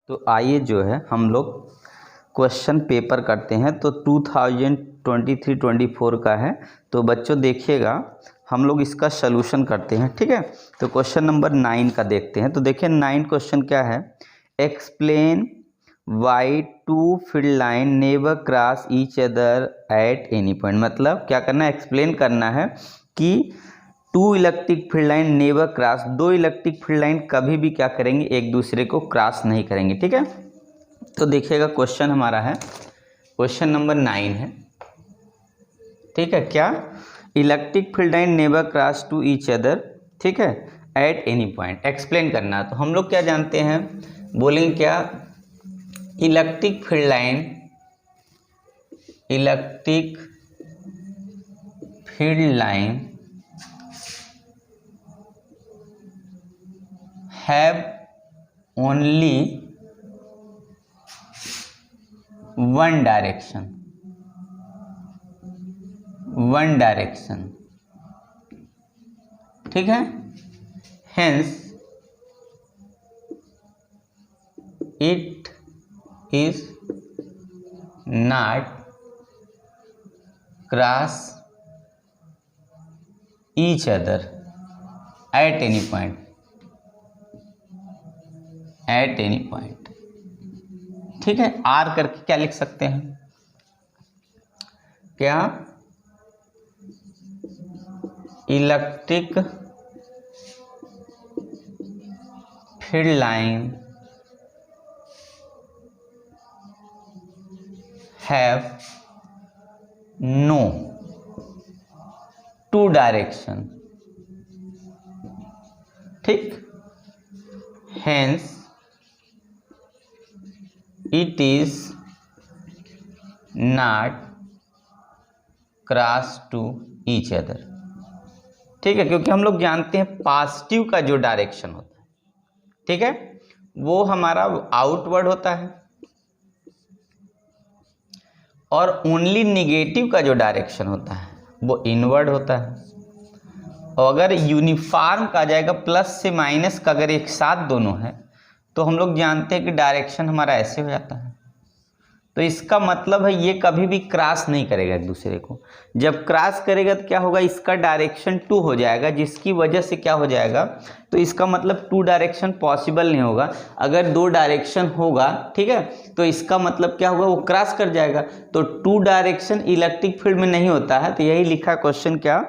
तो आइए जो है हम लोग क्वेश्चन पेपर करते हैं। तो 2023-24 का है। तो बच्चों देखिएगा हम लोग इसका सलूशन करते हैं, ठीक है। तो क्वेश्चन नंबर 9 का देखते हैं। तो देखिए 9 क्वेश्चन क्या है, explain why two field line never cross each other at any point. मतलब क्या करना है, एक्सप्लेन करना है कि two electric field line never cross, दो इलेक्ट्रिक फील्ड लाइन कभी भी क्या करेंगे, एक दूसरे को क्रॉस नहीं करेंगे, ठीक है। तो देखिएगा क्वेश्चन हमारा है, क्वेश्चन नंबर 9 है, ठीक है। क्या, electric field line never cross to each other, ठीक है, एट एनी पॉइंट। एक्सप्लेन करना है। तो हम लोग क्या जानते हैं, बोलेंगे क्या, electric field line, electric field line have only one direction, ठीक है। hence it is not cross each other at any point, at any point, ठीक है। आर करके क्या लिख सकते हैं, क्या, electric field line have no two direction, ठीक। Hence it is not cross to each other, ठीक है। क्योंकि हम लोग जानते हैं पॉजिटिव का जो डायरेक्शन होता है, ठीक है, वो हमारा आउटवर्ड होता है और ओनली निगेटिव का जो डायरेक्शन होता है वो इनवर्ड होता है। और अगर यूनिफॉर्म का जाएगा, प्लस से माइनस का अगर एक साथ दोनों है तो हम लोग जानते हैं कि डायरेक्शन हमारा ऐसे हो जाता है। तो इसका मतलब है ये कभी भी क्रॉस नहीं करेगा एक दूसरे को। जब क्रॉस करेगा तो क्या होगा, इसका डायरेक्शन 2 हो जाएगा, जिसकी वजह से क्या हो जाएगा, तो इसका मतलब 2 डायरेक्शन पॉसिबल नहीं होगा। अगर 2 डायरेक्शन होगा, ठीक है, तो इसका मतलब क्या होगा, वो क्रॉस कर जाएगा। तो 2 डायरेक्शन इलेक्ट्रिक फील्ड में नहीं होता है। तो यही लिखा क्वेश्चन, क्या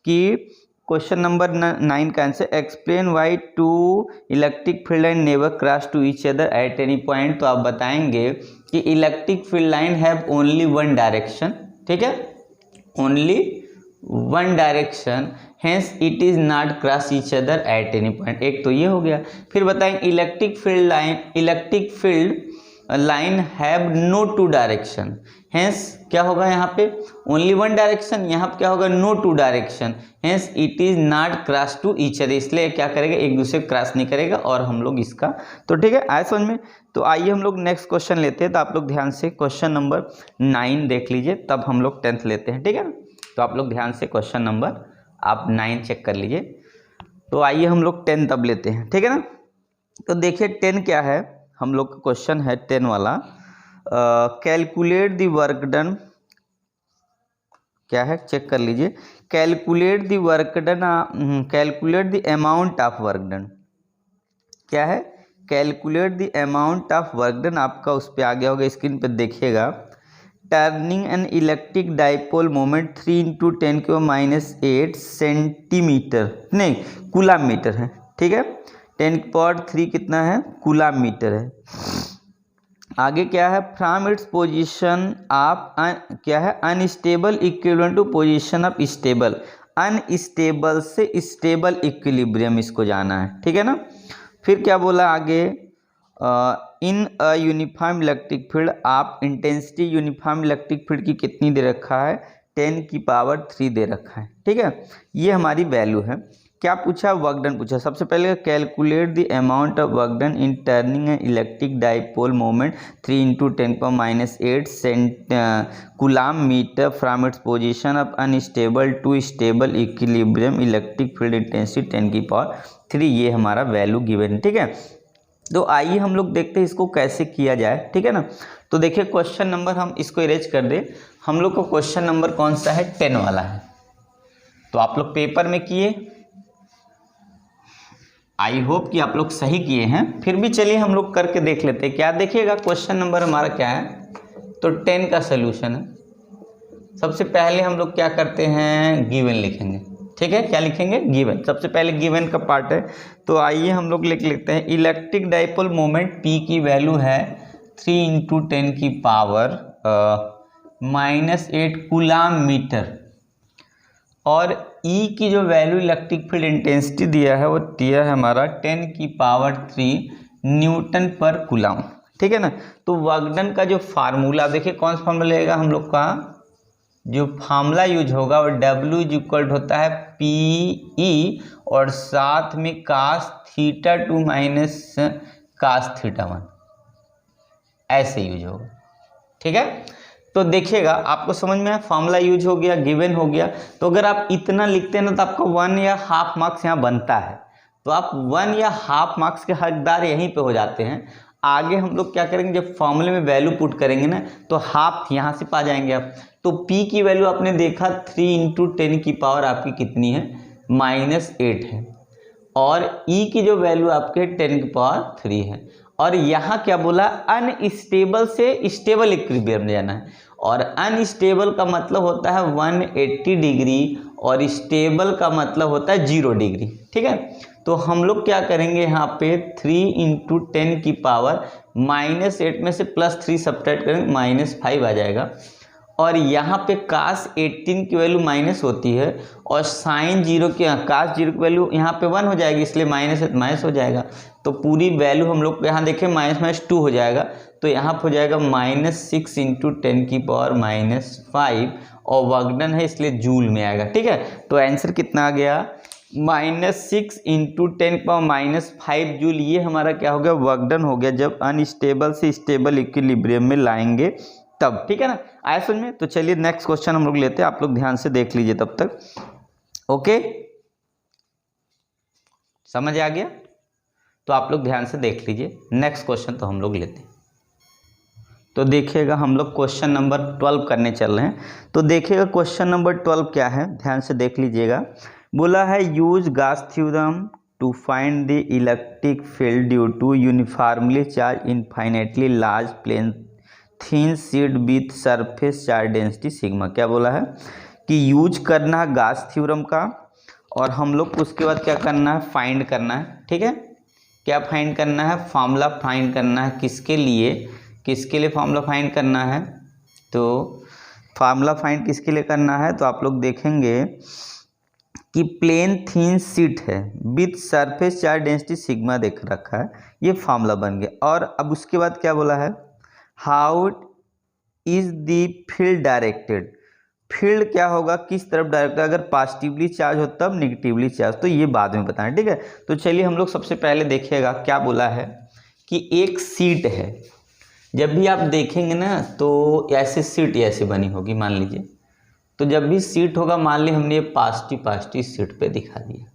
कि क्वेश्चन नंबर 9 का answer, explain why two electric field line never cross to each other at any point. तो आप बताएंगे कि electric field line have only one direction, ठीक है, only one direction, hence it is not cross each other at any point. एक तो ये हो गया। फिर बताएंगे electric field line have no two direction, hence क्या होगा, यहाँ पे ओनली वन डायरेक्शन, यहाँ पे क्या होगा, no two direction, hence it is not cross to each other. इसलिए क्या करेगा, एक दूसरे को क्रॉस नहीं करेगा। और हम लोग इसका, तो ठीक है, आए समझ में। तो आइए हम लोग नेक्स्ट क्वेश्चन लेते हैं। तो आप लोग ध्यान से क्वेश्चन नंबर 9 देख लीजिए, तब हम लोग 10th लेते हैं, ठीक है। तो आप लोग ध्यान से क्वेश्चन नंबर आप 9 चेक कर लीजिए। तो आइए हम लोग 10 तब लेते हैं, ठीक है ना। तो देखिए 10 क्या है, हम लोग का क्वेश्चन है 10 वाला, कैलकुलेट द वर्क डन, क्या है चेक कर लीजिए, calculate the work done, calculate the amount of work done, क्या है, calculate the amount of work done. आपका उस पर आ गया होगा, स्क्रीन पे देखिएगा। Turning an electric dipole moment 3 × 10⁻⁸ centimetre, नहीं कूलम मीटर है, ठीक है। 10⁻³ कितना है, कूलम मीटर है। आगे क्या है, फ्रॉम इट्स पोजीशन ऑफ, क्या है, unstable equivalent to position of stable, unstable से स्टेबल इक्विलिब्रियम इसको जाना है, ठीक है ना। फिर क्या बोला आगे, इन अ यूनिफॉर्म इलेक्ट्रिक फील्ड, आप इंटेंसिटी यूनिफॉर्म इलेक्ट्रिक फील्ड की कितनी दे रखा है, 10⁻³ दे रखा है, ठीक है। ये हमारी वैल्यू है। क्या पूछा, वर्क डन पूछा। सबसे पहले calculate the amount of work done in turning an electric dipole moment 3 × 10⁻⁸ coulomb metre from its position of unstable to stable equilibrium electric field intensity 10⁻³ ये हमारा वैल्यू गिवन, ठीक है। तो आइए हम लोग देखते हैं इसको कैसे किया जाए, ठीक है ना। तो देखिए क्वेश्चन नंबर, हम इसको इरेज कर दे, हम लोग को क्वेश्चन नंबर कौन सा है, 10 वाला है। तो आप लोग पेपर में किए, आई होप कि आप लोग सही किए हैं, फिर भी चलिए हम लोग करके देख लेते हैं। क्या देखिएगा क्वेश्चन नंबर हमारा क्या है, तो 10 का सोल्यूशन है। सबसे पहले हम लोग क्या करते हैं, गिवन लिखेंगे, ठीक है। क्या लिखेंगे, गिवन। सबसे पहले गिवन का पार्ट है, तो आइए हम लोग लिख लेते हैं। इलेक्ट्रिक डाइपोल मोमेंट P की वैल्यू है 3 × 10 की पावर -8 कूलाम मीटर, और E की जो वैल्यू इलेक्ट्रिक फील्ड इंटेंसिटी दिया है वो दिया है हमारा 10 की पावर 3 न्यूटन पर कूलाम, ठीक है ना। तो वर्क डन का जो फार्मूला देखिए, कौन सा फार्मूला लगेगा हम लोग का, जो फार्मूला यूज होगा वो W इक्वल होता है PE और साथ में cos θ2 माइनस cos θ1, ऐसे यूज होगा, ठीक है। तो देखिएगा आपको समझ में, फार्मूला यूज हो गया, गिवन हो गया। तो अगर आप इतना लिखते हैं ना तो आपका 1 या हाफ मार्क्स यहाँ बनता है, तो आप 1 या हाफ मार्क्स के हकदार यहीं पे हो जाते हैं। आगे हम लोग क्या करेंगे, जब फॉर्मूले में वैल्यू पुट करेंगे ना तो हाफ यहाँ से पा जाएंगे आप। तो P की वैल्यू आपने देखा 3 × 10 की पावर आपकी कितनी है, -8 है, और E की जो वैल्यू आपके 10 की पावर 3 है। और यहाँ क्या बोला, अनस्टेबल से स्टेबल इक्विलिब्रियम में जाना है, और अनस्टेबल का मतलब होता है 180 डिग्री और स्टेबल का मतलब होता है 0 डिग्री, ठीक है। तो हम लोग क्या करेंगे, यहाँ पे 3 × 10 की पावर -8 में से +3 सब्ट्रैक्ट करेंगे, -5 आ जाएगा। और यहाँ पे cos 18 की वैल्यू माइनस होती है, और sin 0 की cos 0 की वैल्यू यहाँ पे 1 हो जाएगी, इसलिए माइनस हो जाएगा। तो पूरी वैल्यू हम लोग यहाँ देखें -2 हो जाएगा, तो यहाँ पर हो जाएगा -6 × 10 की पावर -5, और वर्क डन है इसलिए जूल में आएगा, ठीक है। तो आंसर कितना आ गया, -6 × 10 की पावर -5 जूल। ये हमारा क्या हो गया, वर्क डन हो गया, जब अनस्टेबल से स्टेबल इक्विलिब्रियम में लाएंगे तब, ठीक है ना। आया समझ में। तो चलिए नेक्स्ट क्वेश्चन हम लोग लेते हैं, आप लोग ध्यान से देख लीजिए तब तक, ओके, समझ आ गया। तो आप लोग ध्यान से देख लीजिए नेक्स्ट क्वेश्चन, तो हम लोग लेते हैं। तो देखिएगा हम लोग क्वेश्चन नंबर 12 करने चल रहे हैं। तो देखिएगा क्वेश्चन नंबर 12 क्या है, ध्यान से देख लीजिएगा। बोला है use Gauss theorem to find the electric field due to uniformly charge infinitely large plane thin sheet with surface charge density sigma. क्या बोला है कि यूज करना है गॉस थ्योरम का, और हम लोग को उसके बाद क्या करना है, फाइंड करना है, ठीक है। क्या फाइंड करना है, फार्मूला फाइंड करना है, किसके लिए फार्मूला फाइंड करना है। तो फार्मूला फाइंड किसके लिए करना है, तो आप लोग देखेंगे कि प्लेन थिन शीट है with surface charge density sigma देख रखा है, ये फार्मूला बन गया। और अब उसके बाद क्या बोला है, how is the field directed, field क्या होगा, किस तरफ डायरेक्ट, अगर पॉजिटिवली चार्ज हो तब निगेटिवली चार्ज, तो ये बाद में बताएं, ठीक है। तो चलिए हम लोग सबसे पहले देखिएगा क्या बोला है कि एक सीट है। जब भी आप देखेंगे ना तो ऐसे सीट ऐसे बनी होगी, मान लीजिए। तो जब भी सीट होगा, मान ली हमने ये पॉजिटिव सीट पे दिखा दिया,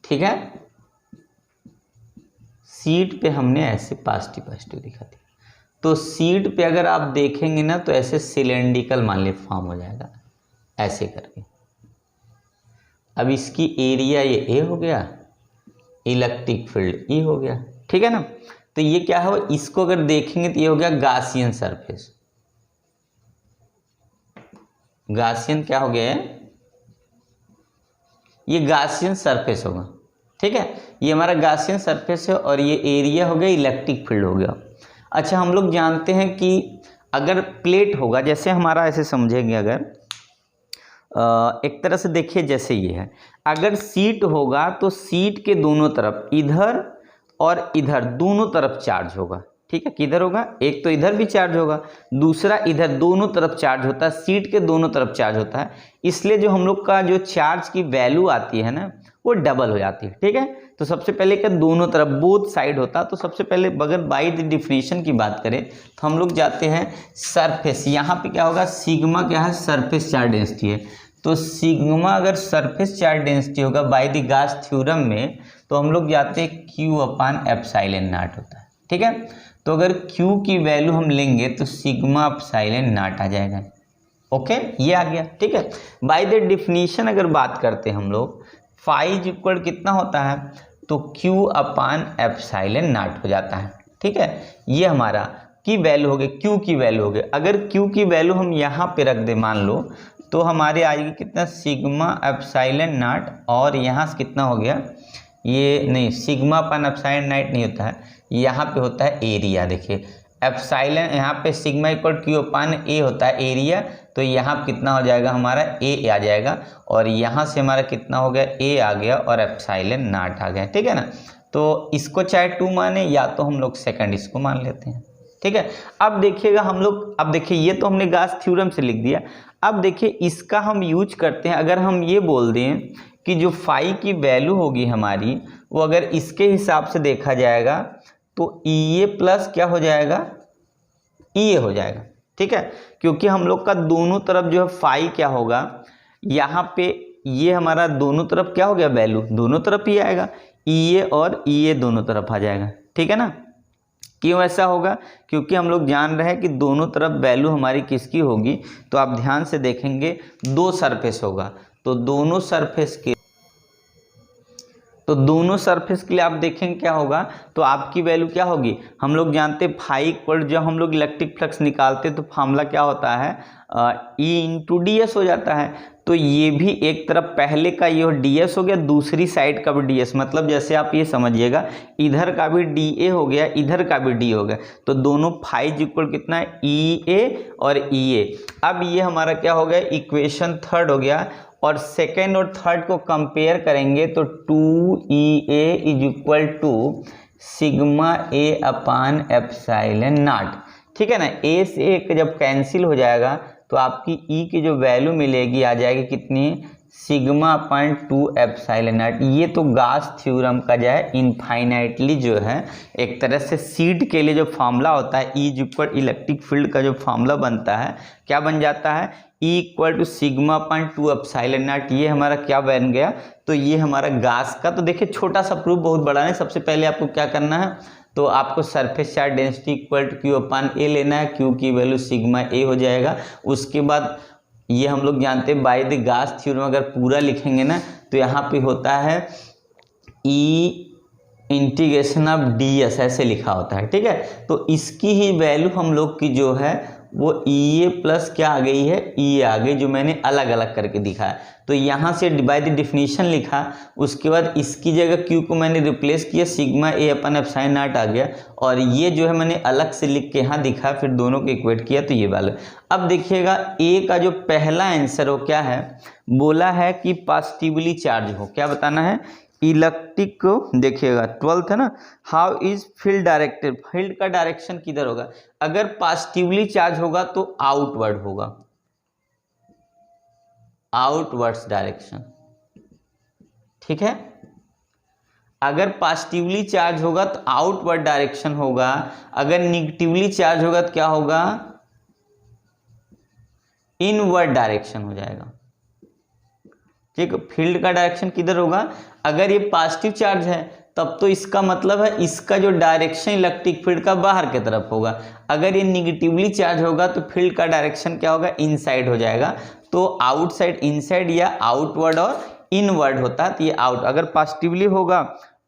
ठीक है। सीट पे हमने ऐसे पॉजिटिव दिखा दिया, तो सीट पे अगर आप देखेंगे ना तो ऐसे सिलेंड्रिकल मान ली फॉर्म हो जाएगा ऐसे करके। अब इसकी एरिया ये ए हो गया, इलेक्ट्रिक फील्ड ई हो गया, ठीक है ना। तो ये क्या हो, इसको अगर देखेंगे तो ये हो गया गॉसियन सरफेस। गॉसियन क्या हो गया है, ये गॉसियन सरफेस होगा, ठीक है। ये हमारा गॉसियन सरफेस है, और ये एरिया हो गया, इलेक्ट्रिक फील्ड हो गया। अच्छा, हम लोग जानते हैं कि अगर प्लेट होगा, जैसे हमारा ऐसे समझेंगे, अगर एक तरह से देखिए जैसे ये है, अगर सीट होगा तो सीट के दोनों तरफ, इधर और इधर दोनों तरफ चार्ज होगा, ठीक है। किधर होगा, एक तो इधर भी चार्ज होगा, दूसरा इधर, दोनों तरफ चार्ज होता है, सीट के दोनों तरफ चार्ज होता है। इसलिए जो हम लोग का जो चार्ज की वैल्यू आती है ना, वो डबल हो जाती है, ठीक है। तो सबसे पहले क्या, दोनों तरफ बोथ साइड होता है। तो सबसे पहले अगर बाय द डिफिनेशन की बात करें तो हम लोग जाते हैं सरफेस, यहाँ पे क्या होगा, सिग्मा क्या है, सरफेस चार्ज डेंसिटी है। तो सिग्मा अगर सरफेस चार्ज डेंसिटी होगा बाय द गॉस थ्योरम में, तो हम लोग जाते हैं Q अपान एप्सिलॉन नॉट होता है, ठीक है। तो अगर Q की वैल्यू हम लेंगे तो सिग्मा एप्सिलॉन नॉट आ जाएगा, ओके, ये आ गया, ठीक है। बाय द डिफिनीशन अगर बात करते हैं हम लोग, फाई इज इक्वल कितना होता है, तो Q अपान एप्सिलॉन नॉट हो जाता है, ठीक है। ये हमारा की वैल्यू हो गई, Q की वैल्यू हो गई। अगर Q की वैल्यू हम यहाँ पे रख दे मान लो, तो हमारे आएगी कितना, सिग्मा एप्सिलॉन नॉट, और यहाँ से कितना हो गया, ये नहीं, सिग्मा अपान एप्सिलॉन नॉट नहीं होता है, यहाँ पे होता है एरिया। देखिए एप्सिलॉन, यहाँ पे सिग्मा इक्वल Q अपान ए होता है एरिया, तो यहाँ कितना हो जाएगा हमारा ए आ जाएगा, और यहाँ से हमारा कितना हो गया, ए आ गया और एप्सिलॉन नॉट आ गया, ठीक है ना। तो इसको चाहे 2 माने या तो हम लोग सेकंड इसको मान लेते हैं, ठीक है। अब देखिएगा हम लोग, अब देखिए ये तो हमने गास थ्योरम से लिख दिया। अब देखिए इसका हम यूज करते हैं, अगर हम ये बोल दें कि जो फाई की वैल्यू होगी हमारी, वो अगर इसके हिसाब से देखा जाएगा तो EA प्लस क्या हो जाएगा, EA हो जाएगा, ठीक है। क्योंकि हम लोग का दोनों तरफ जो है फाई क्या होगा, यहाँ पे ये हमारा दोनों तरफ क्या हो गया, वैल्यू दोनों तरफ ही आएगा, EA और EA दोनों तरफ आ जाएगा, ठीक है ना। क्यों ऐसा होगा, क्योंकि हम लोग जान रहे हैं कि दोनों तरफ वैल्यू हमारी किसकी होगी। तो आप ध्यान से देखेंगे 2 सरफेस होगा, तो दोनों सरफेस के लिए आप देखेंगे क्या होगा, तो आपकी वैल्यू क्या होगी, हम लोग जानते हैं फाई इक्वल, जब हम लोग इलेक्ट्रिक फ्लक्स निकालते हैं तो फार्मूला क्या होता है, E इंटू DS हो जाता है। तो ये भी एक तरफ पहले का ये DS हो गया, दूसरी साइड का भी DS, मतलब जैसे आप ये समझिएगा इधर का भी DA हो गया, इधर का भी D हो गया, तो दोनों फाई इक्वल कितना है, EA और EA। अब ये हमारा क्या हो गया, इक्वेशन थर्ड हो गया, और सेकेंड और थर्ड को कंपेयर करेंगे तो 2EA is equal to sigma A upon epsilon naught, ठीक है ना। A से एक जब कैंसिल हो जाएगा तो आपकी E की जो वैल्यू मिलेगी आ जाएगी कितनी, सिग्मा अपान 2 एप्सिलॉन नॉट। ये तो गास थ्योरम का जो है इनफाइनाइटली जो है एक तरह से सीड के लिए जो फार्मूला होता है, E इक्वल इलेक्ट्रिक फील्ड का जो फार्मूला बनता है, क्या बन जाता है, E equal to sigma upon 2 epsilon naught. ये हमारा क्या बन गया, तो ये हमारा गास का, तो देखिए छोटा सा प्रूफ बहुत बड़ा नहीं। सबसे पहले आपको क्या करना है, तो आपको surface charge density equal to Q upon A लेना है, Q की वैल्यू सिग्मा A हो जाएगा। उसके बाद ये हम लोग जानते हैं बाय द गास थ्योरम, अगर पूरा लिखेंगे ना तो यहाँ पे होता है E इंटीग्रेशन ऑफ DS, ऐसे लिखा होता है, ठीक है। तो इसकी ही वैल्यू हम लोग की जो है वो EA प्लस क्या आ गई है, EA आ गई, जो मैंने अलग अलग करके दिखाया। तो यहाँ से बाय द डिफिनीशन लिखा, उसके बाद इसकी जगह Q को मैंने रिप्लेस किया, sigma A upon epsilon naught आ गया, और ये जो है मैंने अलग से लिख के यहाँ दिखा, फिर दोनों को इक्वेट किया, तो ये वाला। अब देखिएगा A का जो पहला आंसर हो क्या है, बोला है कि पॉजिटिवली चार्ज हो, क्या बताना है, इलेक्ट्रिक को देखिएगा 12th है ना, how is field directed, field का डायरेक्शन किधर होगा, अगर पॉजिटिवली चार्ज होगा तो आउटवर्ड होगा, आउटवर्ड्स डायरेक्शन, ठीक है। अगर पॉजिटिवली चार्ज होगा तो आउटवर्ड डायरेक्शन होगा, अगर निगेटिवली चार्ज होगा तो क्या होगा, इनवर्ड डायरेक्शन हो जाएगा, ठीक। फील्ड का डायरेक्शन किधर होगा, अगर ये पॉजिटिव चार्ज है तब तो इसका मतलब है इसका जो डायरेक्शन इलेक्ट्रिक फील्ड का बाहर की तरफ होगा, अगर ये निगेटिवली चार्ज होगा तो फील्ड का डायरेक्शन क्या होगा, इनसाइड हो जाएगा। तो आउटसाइड, इनसाइड या आउटवर्ड और इनवर्ड होता है, तो ये आउट, अगर पॉजिटिवली होगा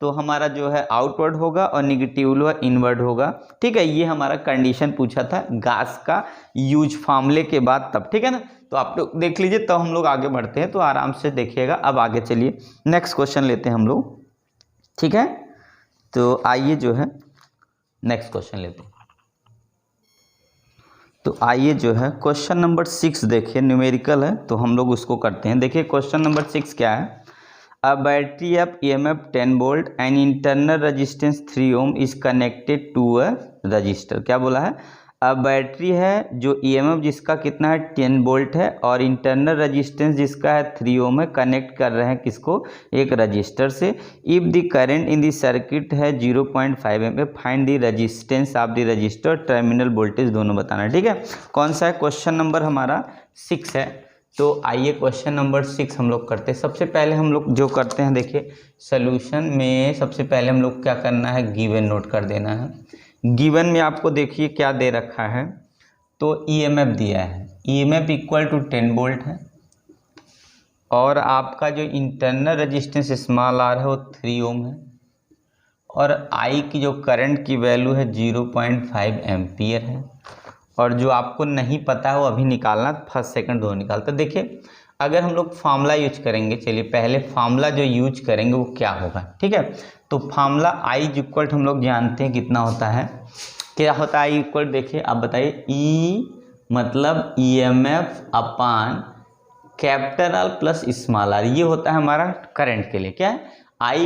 तो हमारा जो है आउटवर्ड होगा और निगेटिवली इनवर्ड होगा, ठीक है। ये हमारा कंडीशन पूछा था गास का यूज फार्मूले के बाद तब, ठीक है ना। तो आप लोग देख लीजिए, तब हम लोग आगे बढ़ते हैं, तो आराम से देखिएगा। अब आगे चलिए नेक्स्ट क्वेश्चन लेते हैं हम लोग, ठीक है। तो आइए जो है नेक्स्ट क्वेश्चन लेते हैं। तो आइए जो है क्वेश्चन नंबर 6 देखिए, न्यूमेरिकल है तो हम लोग उसको करते हैं। देखिए क्वेश्चन नंबर 6 क्या है, a battery of EMF 10 volt and internal resistance 3 ohm is connected to a resistor. क्या बोला है, अब बैटरी है जो EMF जिसका कितना है 10 वोल्ट है, और इंटरनल रेजिस्टेंस जिसका है 3 ओम है, कनेक्ट कर रहे हैं किसको, एक रजिस्टर से। If the current in the circuit है 0.5 ampere, find the resistance of the register, terminal voltage दोनों बताना है, ठीक है। कौन सा है, क्वेश्चन नंबर हमारा 6 है। तो आइए क्वेश्चन नंबर 6 हम लोग करते हैं। सबसे पहले हम लोग जो करते हैं, देखिए सोल्यूशन में सबसे पहले हम लोग क्या करना है, गिवन नोट कर देना है। गिवन में आपको देखिए क्या दे रखा है, तो ईएमएफ दिया है, ईएमएफ इक्वल टू 10 वोल्ट है और आपका जो इंटरनल रेजिस्टेंस स्मॉल आर है वो 3 ओम है और आई की जो करंट की वैल्यू है 0.5 एम्पियर है और जो आपको नहीं पता है वो अभी निकालना, फर्स्ट सेकंड दोनों निकालते। देखिए अगर हम लोग फार्मूला यूज करेंगे, चलिए पहले फार्मूला जो यूज करेंगे वो क्या होगा, ठीक है। तो फार्मूला आई इक्वल हम लोग जानते हैं कितना होता है, क्या होता है आई इक्वल, देखिए आप बताइए, ई मतलब EMF upon capital plus small R, ये होता है हमारा करंट के लिए, क्या है आई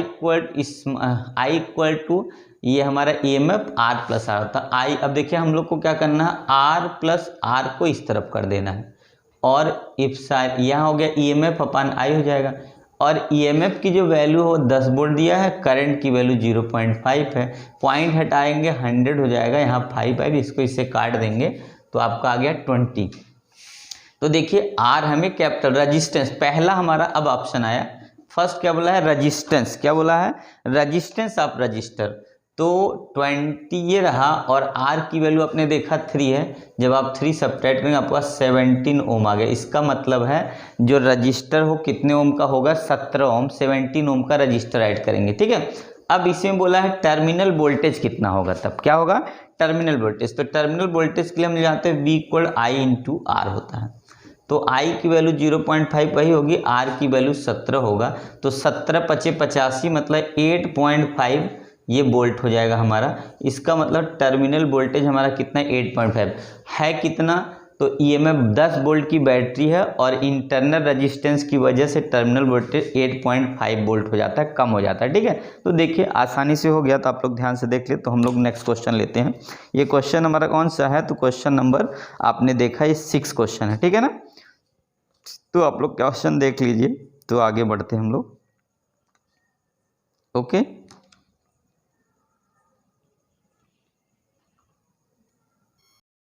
इक्वल टू ये हमारा ईएमएफ आर प्लस आर होता है आई। अब देखिए हम लोग को क्या करना है, आर प्लस आर को इस तरफ कर देना है और इफ यहाँ हो गया ईएमएफ अपान आई हो जाएगा और ईएमएफ की जो वैल्यू हो 10 वोल्ट दिया है, करंट की वैल्यू 0.5 है, पॉइंट हटाएंगे 100 हो जाएगा, यहाँ 5 है, इसको इससे काट देंगे तो आपका आ गया 20। तो देखिए आर हमें कैपिटल, रजिस्टेंस पहला हमारा अब ऑप्शन आया, फर्स्ट क्या बोला है, रजिस्टेंस, क्या बोला है, रजिस्टेंस ऑफ रजिस्टर, तो 20 ये रहा और आर की वैल्यू आपने देखा 3 है, जब आप 3 सब्ट्रैक्ट करेंगे आपके पास 17 ओम आ गया। इसका मतलब है जो रजिस्टर हो कितने ओम का होगा, 17 ओम, 17 ओम का रजिस्टर ऐड करेंगे, ठीक है। अब इसमें बोला है टर्मिनल वोल्टेज कितना होगा, तब क्या होगा, टर्मिनल वोल्टेज। तो टर्मिनल वोल्टेज के लिए हम जानते हैं V equal I into R होता है, तो I की वैल्यू 0.5 वही होगी, R की वैल्यू 17 होगा, तो 17 × 85 मतलब 8.5 ये वोल्ट हो जाएगा हमारा। इसका मतलब टर्मिनल वोल्टेज हमारा कितना है, 8.5 है, कितना, तो ईएमएफ 10 वोल्ट की बैटरी है और इंटरनल रेजिस्टेंस की वजह से टर्मिनल वोल्टेज 8.5 वोल्ट हो जाता है, कम हो जाता है, ठीक है। तो देखिए आसानी से हो गया, तो आप लोग ध्यान से देख ले। तो हम लोग नेक्स्ट क्वेश्चन लेते हैं। ये क्वेश्चन हमारा कौन सा है, तो क्वेश्चन नंबर आपने देखा ये 6 क्वेश्चन है, ठीक है ना। तो आप लोग क्वेश्चन देख लीजिए, तो आगे बढ़ते हैं हम लोग, ओके।